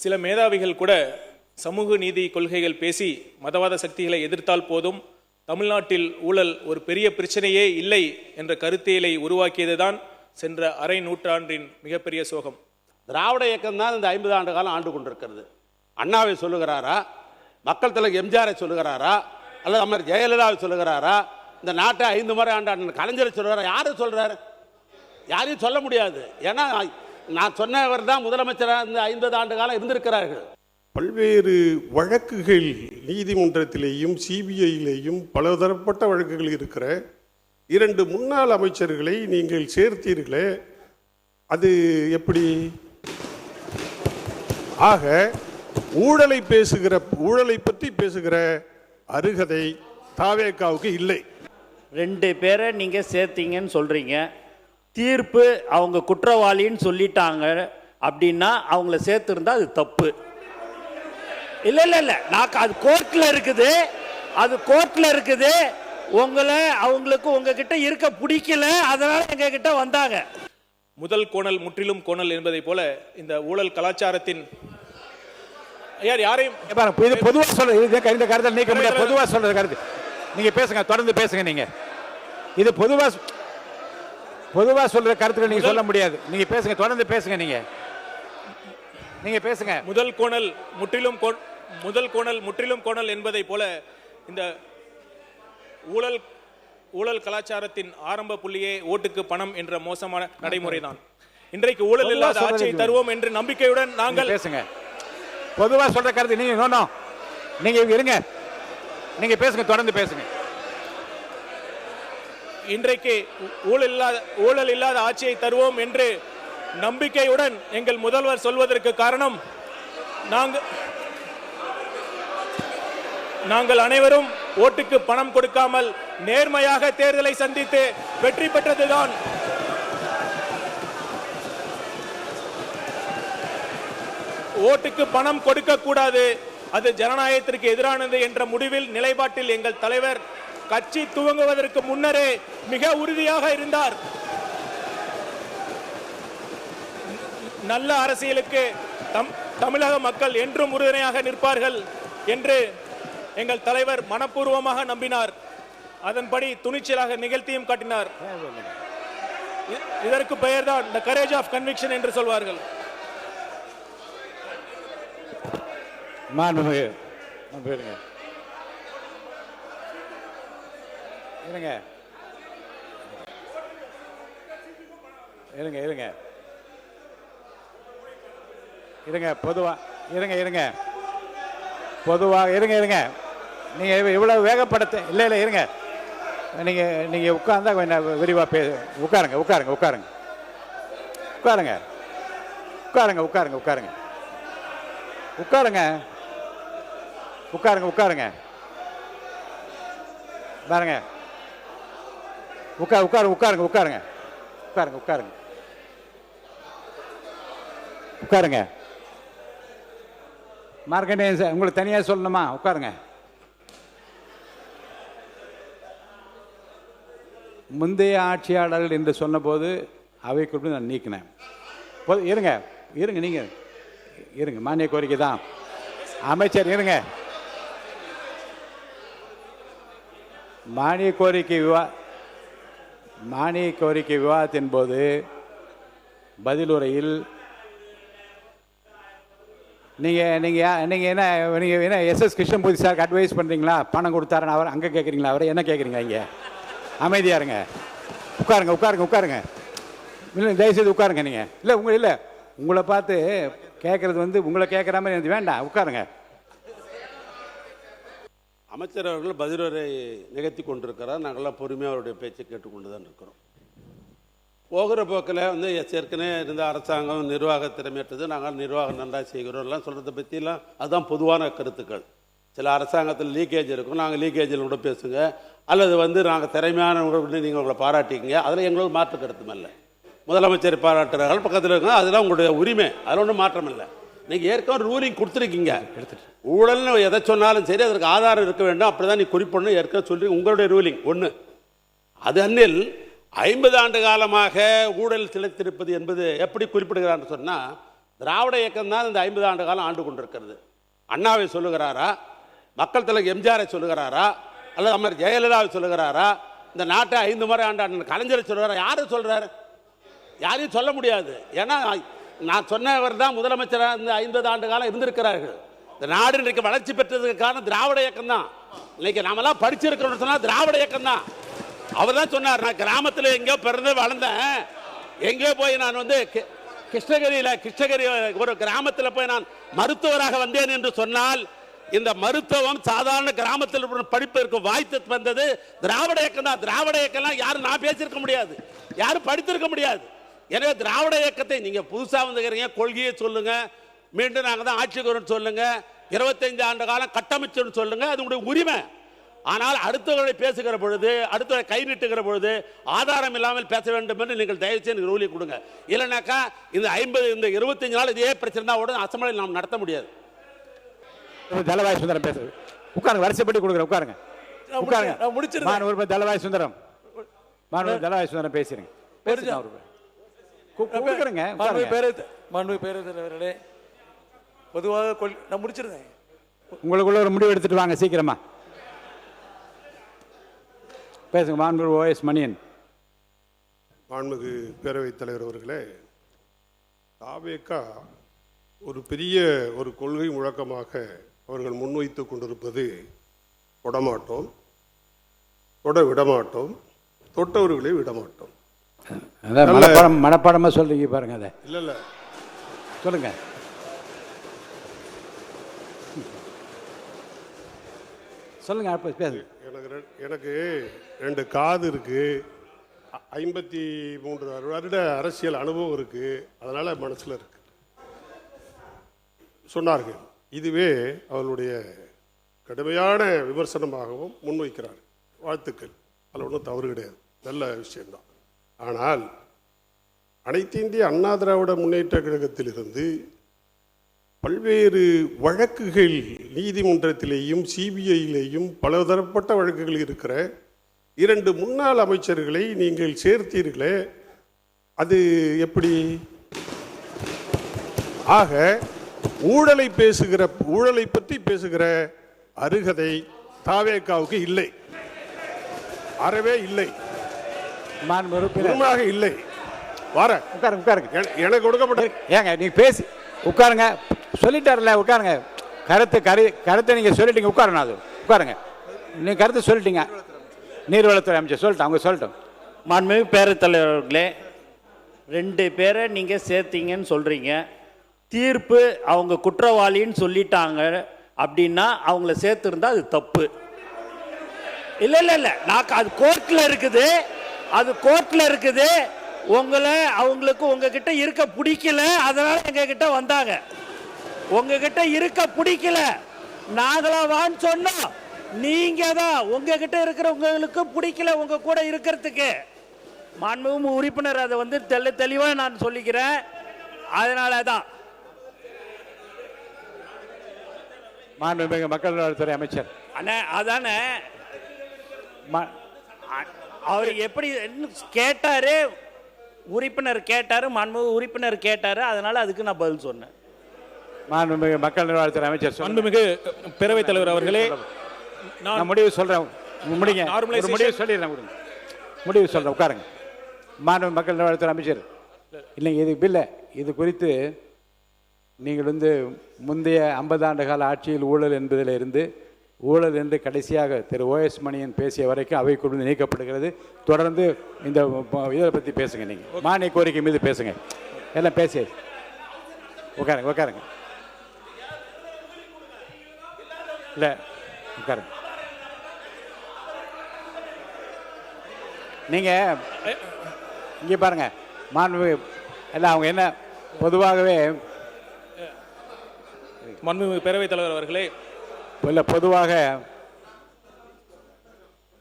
சில மேதாவிகள் கூட சமூக நீதி கொள்கைகள் பேசி மதவாத சக்திகளை எதிர்த்தால் போதும், தமிழ்நாட்டில் ஊழல் ஒரு பெரிய பிரச்சனையே இல்லை என்ற கருத்தியலை உருவாக்கியதுதான் சென்ற அரை நூற்றாண்டின் மிகப்பெரிய சோகம். திராவிட இயக்கம் தான் இந்த 50 ஆண்டு காலம் ஆண்டு கொண்டிருக்கிறது. அண்ணாவை சொல்லுகிறாரா, மக்கள் தலைவர் எம்ஜிஆரை சொல்லுகிறாரா, அல்லது அமர் ஜெயலலிதாவை சொல்லுகிறாரா, இந்த நாட்டை 5 முறை ஆண்டு கலைஞரை சொல்லுகிறாரா? யாரும் சொல்றாரு? யாரையும் சொல்ல முடியாது. ஏன்னா நான் சொன்னவர் தான் முதலமைச்சராக இந்த 50 ஆண்டு காலம் இருந்திருக்கிறார்கள். பல்வேறு வழக்குகள் நீதிமன்றத்திலேயும் சிபிஐயிலேயும் பலதரப்பட்ட வழக்குகள் இருக்கிற 2 முன்னாள் அமைச்சர்களை நீங்கள் சேர்த்தீர்களே, அது எப்படி? ஆக ஊழலை பற்றி பேசுகிற அருகதை தாவேகாவுக்கு இல்லை. 2 பேரை நீங்க சேர்த்தீங்கன்னு சொல்றீங்க. தீர்ப்பு அவங்க குற்றவாளின்னு சொல்லிட்டாங்க அப்படின்னா அவங்கள சேர்த்திருந்தா அது தப்பு. இல்ல இல்ல இல்ல, நான் அது கோர்ட்ல இருக்குது, அது கோர்ட்ல இருக்குது. அவங்களுக்கு உங்ககிட்ட இருக்க பிடிக்கல, அதனால எங்க கிட்ட வந்தாங்க. முதல் கோணல் முற்றிலும் கோணல் என்பதை போல இந்த ஊழல் கலாச்சாரத்தின் யாரையும் பொதுவாக சொல்றது இந்த கருத்தை நீக்க முடியாது. பொதுவாக சொல்றது கருத்து நீங்க பேசுங்க, தொடர்ந்து பேசுங்க. நீங்க இது பொதுவா சொல்ற கருத்துக்கள் நீங்க சொல்ல முடியாது. நீங்க பேசுங்க, தொடர்ந்து பேசுங்க. நீங்க பேசுங்க. முதல் கோணல் முற்றிலும் கோணல் என்பதை போல இந்த ஊழல் கலாச்சாரத்தின் ஆரம்ப புள்ளியே ஓட்டுக்கு பணம் என்ற மோசமான நடைமுறைதான். இன்றைக்கு ஊழல் இல்லாத ஆட்சியை தருவோம் என்று நம்பிக்கையுடன் நாங்கள் பேசுங்க. பொதுவா சொல்ற கருத்து நீங்க இருங்க, நீங்க பேசுங்க, தொடர்ந்து பேசுங்க. இன்றைக்கு ஊழல் இல்லாத ஆட்சியை தருவோம் என்று நம்பிக்கையுடன் எங்கள் முதல்வர் சொல்வதற்கு காரணம், நாங்கள் அனைவரும் ஓட்டுக்கு பணம் கொடுக்காமல் நேர்மையாக தேர்தலை சந்தித்து வெற்றி பெற்றதுதான். ஓட்டுக்கு பணம் கொடுக்க கூடாது, அது ஜனநாயகத்திற்கு எதிரானது என்ற முடிவில் நிலைப்பாட்டில் எங்கள் தலைவர் கட்சி துவங்குவதற்கு முன்னரே மிக உறுதியாக இருந்தார். நல்ல அரசியலுக்கு தமிழக மக்கள் என்றும் உறுதுணையாக நிற்பார்கள் என்று எங்கள் தலைவர் மனப்பூர்வமாக நம்பினார். அதன்படி துணிச்சலாக நிகழ்த்தியும் காட்டினார். இதற்கு பெயர்தான் the courage of conviction என்று சொல்வார்கள். நீங்க இவ்வளவு வேகப்படுத்த இல்ல இருங்க. நீங்க உட்கார்ந்தா கொஞ்சம் விரிவா உட்காருங்க. பாருங்க, உட்காருங்க. மார்க்கண்டேயன் உங்களுக்கு தனியா சொல்லணுமா? உட்காருங்க. முந்தைய ஆட்சியாளர்கள் என்று சொன்னபோது அவை குறித்து நான் நீக்கினேன். இருங்க நீங்க இருங்க. மானிய கோரிக்கை தான் அமைச்சர். இருங்க. மானிய கோரிக்கை விவாதத்தின் போது பதிலுரையில் நீங்க என்ன எஸ்.எஸ். கிருஷ்ணமூர்த்தி சாருக்கு அட்வைஸ் பண்றீங்களா? பணம் கொடுத்தாருன்னு அவர் அங்க கேட்குறீங்களா? அவரை என்ன கேட்குறீங்க? இங்க அமைதியா இருங்க. உட்காருங்க. இல்லை தயவுசெய்து உட்காருங்க. நீங்க உங்களை பார்த்து கேட்கறது உங்களை கேட்குற மாதிரி எனக்கு வேண்டாம். உட்காருங்க. அமைச்சர் அவர்கள் பதிலுரை நிகழ்த்தி கொண்டிருக்கிறார். நாங்கள்லாம் பொறுமையாக அவருடைய பேச்சை கேட்டுக்கொண்டு தான் இருக்கிறோம். போகிற போக்கில் ஏற்கனவே இருந்த அரசாங்கம் நிர்வாக திறமையற்றது, நாங்கள் நிர்வாகம் நன்றாக செய்கிறோம் எல்லாம் சொல்கிறத பற்றிலாம் அதுதான் பொதுவான கருத்துக்கள். சில அரசாங்கத்தில் லீக்கேஜ் இருக்கும், நாங்கள் லீக்கேஜில் கூட பேசுங்க, அல்லது நாங்கள் திறமையானவங்க நீங்கள் உங்களை பாராட்டிக்கிங்க, அதில் எங்களுக்கு மாற்று கருத்தும் இல்லை. முதலமைச்சர் பாராட்டுறார்கள், பக்கத்தில் இருக்காங்க, அதெல்லாம் உங்களுடைய உரிமை, அதில் ஒன்றும் மாற்றம் இல்லை. நீங்கள் ஏற்கனவே ரூலிங் கொடுத்துருக்கீங்க. ஊழல்னு எதை சொன்னாலும் சரி அதற்கு ஆதாரம் இருக்க வேண்டும், அப்படி தான் நீ குறிப்பிடணும் ஏற்கனவே சொல்லி உங்களுடைய ரூலிங் ஒன்று. அது அன்னில் 50 ஆண்டு காலமாக ஊழல் திளைத்திருப்பது என்பது எப்படி குறிப்பிடுகிறான்னு சொன்னால், திராவிட இயக்கம் தான் இந்த 50 ஆண்டு காலம் ஆண்டு கொண்டிருக்கிறது. அண்ணாவை சொல்லுகிறாரா, மக்கள் தலைவர் எம்ஜிஆரை சொல்லுகிறாரா, அல்லது அமர் ஜெயலலிதாவை சொல்லுகிறாரா, இந்த நாட்டை 5 முறை ஆண்டு கலைஞரை சொல்லுகிறாரா? யாரும் சொல்றாரு? யாரையும் சொல்ல முடியாது. ஏன்னா நான் சொன்னவர் தான் முதலமைச்சராக இந்த 50 ஆண்டு காலம் இருந்திருக்கிறார்கள். இந்த நாடு இன்றைக்கு வளர்ச்சி பெற்றதுக்கு காரணம் திராவிட இயக்கம் தான். இன்னைக்கு நாமெல்லாம் படிச்சிருக்கிறோம்னு சொன்னா திராவிட இயக்கம் தான். அவர் தான் சொன்னார், நான் கிராமத்தில் எங்கேயோ பிறந்து வளர்ந்தேன், எங்கேயோ போய் நான் வந்து கிருஷ்ணகிரி ஒரு கிராமத்தில் போய் நான் மருத்துவராக வந்தேன் என்று சொன்னால், இந்த மருத்துவம் சாதாரண கிராமத்தில் படிப்பு இருக்கும் வாய்ப்பு வந்தது திராவிட இயக்கம் தான். திராவிட இயக்கம் யாரும் நான் பேசியிருக்க முடியாது, யாரும் படித்திருக்க முடியாது. எனவே திராவிட இயக்கத்தை நீங்க புதுசா வந்துக்கிறீங்க, கொள்கையை சொல்லுங்க, மீண்டும் நாங்கள் தான் ஆட்சிக்கு வரும் சொல்லுங்க, 25 ஆண்டு காலம் கட்டமைச்சோன்னு சொல்லுங்க, அது உங்களுடைய உரிமை. ஆனால் அடுத்தவர்களை பேசுகிற பொழுது, அடுத்தவரை கை நீட்டுகிற பொழுது ஆதாரம் இல்லாமல் பேச வேண்டும் என்று நீங்கள் தயவு செய்து ரூலி கொடுங்க. இல்லைனாக்கா இந்த 25 நாள் இதே பிரச்சனை தான் உடனே அசம்பிளி நாம் நடத்த முடியாது. தலவாய் சுந்தரம் பேசுறது. உட்காருங்க, வரிசைப்படி கொடுக்குறேன். உட்காருங்க, உட்காருங்க. மாணவர் தலவாய் சுந்தரம், மாணவர் தலவாய் சுந்தரம் பேசுறீங்க. பேரவைத்தலைவர்களே, பொதுவாக நான் முடிச்சிருந்தேன். உங்களுக்குள்ள ஒரு முடிவு எடுத்துட்டு வாங்க சீக்கிரமா. பேசுங்க. மாண்பு OS மணியன். மாண்புமிகு பேரவைத் தலைவர் அவர்களே, தாவேகா ஒரு பெரிய ஒரு கொள்கை முழக்கமாக அவர்கள் முன்வைத்து கொண்டிருப்பது தொடமாட்டோம், தொட விடமாட்டோம், தொட்டவர்களை விடமாட்டோம். மனப்பாடமா சொல்றீங்க பாருங்க. அதை இல்ல இல்ல சொல்லுங்க. சொல்லுங்க. எனக்கு 2 காது இருக்கு, 53 வருட அரசியல் அனுபவம் இருக்கு, அதனால மனசுல இருக்கு சொன்னார்கள். இதுவே அவர்களுடைய கடுமையான விமர்சனமாகவும் முன்வைக்கிறார். வாழ்த்துக்கள், அதில் ஒன்றும் தவறு கிடையாது, நல்ல விஷயம்தான். ஆனால் அனைத்து இந்திய அண்ணா திராவிட முன்னேற்ற கழகத்திலிருந்து பல்வேறு வழக்குகள் நீதிமன்றத்திலேயும் சிபிஐயிலேயும் பலதரப்பட்ட வழக்குகள் இருக்கிற 2 முன்னாள் அமைச்சர்களை நீங்கள் சேர்த்தீர்களே, அது எப்படி? ஆக ஊழலை பற்றி பேசுகிற அருகதை தாவேகாவுக்கு இல்லை, அறவே இல்லை, இல்லை. உட்காருங்க. எனக்கு கொடுக்கப்பட்ட ஏங்க நீங்க பேசி உட்காருங்க. சொல்லிட்டாருல, உட்காருங்க. கருத்தை நீங்க சொல்லிட்டீங்க, உட்காருங்க. அது உட்காருங்க. நீங்க கருத்தை சொல்லிட்டீங்க. நீர்வளத்துறை அமைச்சர் சொல்லிட்டோம், அவங்க சொல்லிட்டோம். மாண்புமிகு பேரவைத்தலைவர்களே, 2 பேரை நீங்க சேர்த்தீங்கன்னு சொல்றீங்க. தீர்ப்பு அவங்க குற்றவாளின்னு சொல்லிட்டாங்க அப்படின்னா அவங்கள சேர்த்துருந்தா அது தப்பு. இல்ல இல்ல இல்ல, நான் அது கோர்ட்ல இருக்குது, அது கோர்ட்ல இருக்குது. அவங்களுக்கு உங்ககிட்ட இருக்க பிடிக்கல, அதனால எங்க கிட்ட வந்தாங்க. உங்ககிட்ட இருக்க பிடிக்கல, நாங்களா வான்னு சொன்னோம். நீங்க தான் உங்ககிட்ட இருக்கிறவங்களுக்கு பிடிக்கல உங்க கூட இருக்கிறதுக்கு. மாண்புமிகு உறுப்பினர் அதை வந்து தெளிவா நான் சொல்லிக்கிறேன். அதனாலதான் மாண்புமிகு மக்கள் நலத்துறை அமைச்சர் அண்ணா, அதானே அவர் எப்படி கேட்டாரு, உறுப்பினர் கேட்டாரு, மாண்புமிகு உறுப்பினர் கேட்டாரு, அதனால அதுக்கு நான் பதில் சொன்னேன். மாண்புமிகு மக்கள் நலத்துறை அமைச்சர். மாண்புமிகு பேரவைத் தலைவர் அவர்களே, நான் முடிவு சொல்றேன். முடிவு சொல்லிடுறேன். முடிவு சொல்றேன். உட்காருங்க. மாண்புமிகு மக்கள் நலத்துறை அமைச்சர். இல்லைங்க, இது இல்லை. இது குறித்து நீங்கள் வந்து முந்தைய 50 ஆண்டு கால ஆட்சியில் ஊழல் என்பதில் இருந்து ஊழல் என்று கடைசியாக திரு OS மணியன் பேசிய வரைக்கும் அவைக்குழு நீக்கப்படுகிறது. தொடர்ந்து இந்த இதை பற்றி பேசுங்க. நீங்கள் மானிய கோரிக்கை மீது பேசுங்க. எல்லாம் பேசி உட்காருங்க. இல்லை, உட்காருங்க. நீங்கள் இங்கே பாருங்க. மாண்புமிகு எல்லாம் அவங்க என்ன பொதுவாகவே மாண்புமிகு பேரவைத் தலைவர் அவர்களே, இல்லை,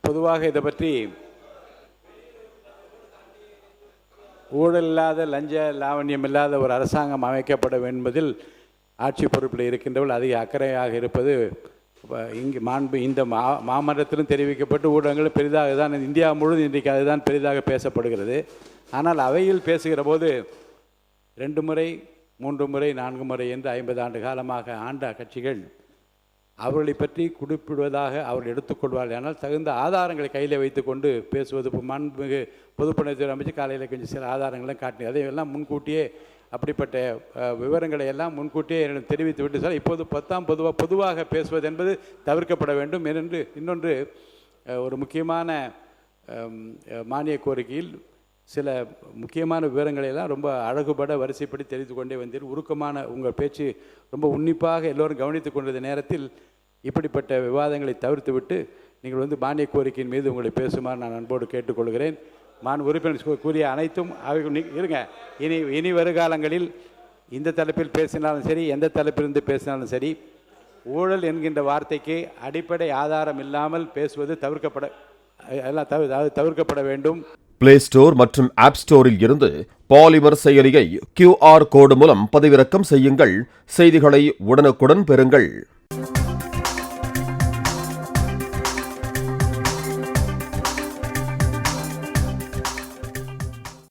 பொதுவாக இதை பற்றி ஊழல் இல்லாத லஞ்ச லாவண்யம் இல்லாத ஒரு அரசாங்கம் அமைக்கப்பட என்பதில் ஆட்சி பொறுப்பில் இருக்கின்றவர்கள் அதிக அக்கறையாக இருப்பது இங்கு இந்த மாமன்றத்திலும் தெரிவிக்கப்பட்டு ஊடகங்களும் பெரிதாக தான் இந்தியா முழுவதும் இன்றைக்கு அதுதான் பெரிதாக பேசப்படுகிறது. ஆனால் அவையில் பேசுகிற போது 2 முறை 3 முறை 4 முறை என்று 50 ஆண்டு காலமாக ஆண்ட கட்சிகள் அவர்களை பற்றி குறிப்பிடுவதாக அவர்கள் எடுத்துக்கொள்வார்கள். ஆனால் தகுந்த ஆதாரங்களை கையில் வைத்துக்கொண்டு பேசுவது, இப்போ மாண்புமிகு பொதுப்பணித்துறை அமைச்சு காலையில் கொஞ்சம் சில ஆதாரங்கள்லாம் காட்டினது, அதையெல்லாம் முன்கூட்டியே அப்படிப்பட்ட விவரங்களை எல்லாம் முன்கூட்டியே என்னிடம் தெரிவித்து விட்டு சார் இப்போது பொதுவாக பேசுவது என்பது தவிர்க்கப்பட வேண்டும் என்று இன்னொன்று ஒரு முக்கியமான மானிய கோரிக்கையில் சில முக்கியமான விவரங்களை எல்லாம் ரொம்ப அழகுபட வரிசைப்படி தெரிந்து கொண்டே வந்தீர். உருக்கமான உங்கள் பேச்சு ரொம்ப உன்னிப்பாக எல்லோரும் கவனித்து கொண்டிருந்த நேரத்தில் இப்படிப்பட்ட விவாதங்களை தவிர்த்து விட்டு நீங்கள் மானிய கோரிக்கையின் மீது உங்களை பேசுமாறு நான் அன்போடு கேட்டுக்கொள்கிறேன். உறுப்பினர் கூறிய அனைத்தும் இருங்க. இனி வருகாலங்களில் இந்த தலைப்பில் பேசினாலும் சரி, எந்த தலைப்பிலிருந்து பேசினாலும் சரி, ஊழல் என்கின்ற வார்த்தைக்கு அடிப்படை ஆதாரம் இல்லாமல் பேசுவது தவிர்க்கப்பட வேண்டும். பிளே ஸ்டோர் மற்றும் ஆப் ஸ்டோரில் இருந்து பாலிமர் செயலியை QR கோடு மூலம் பதிவிறக்கம் செய்யுங்கள். செய்திகளை உடனுக்குடன் பெறுங்கள்.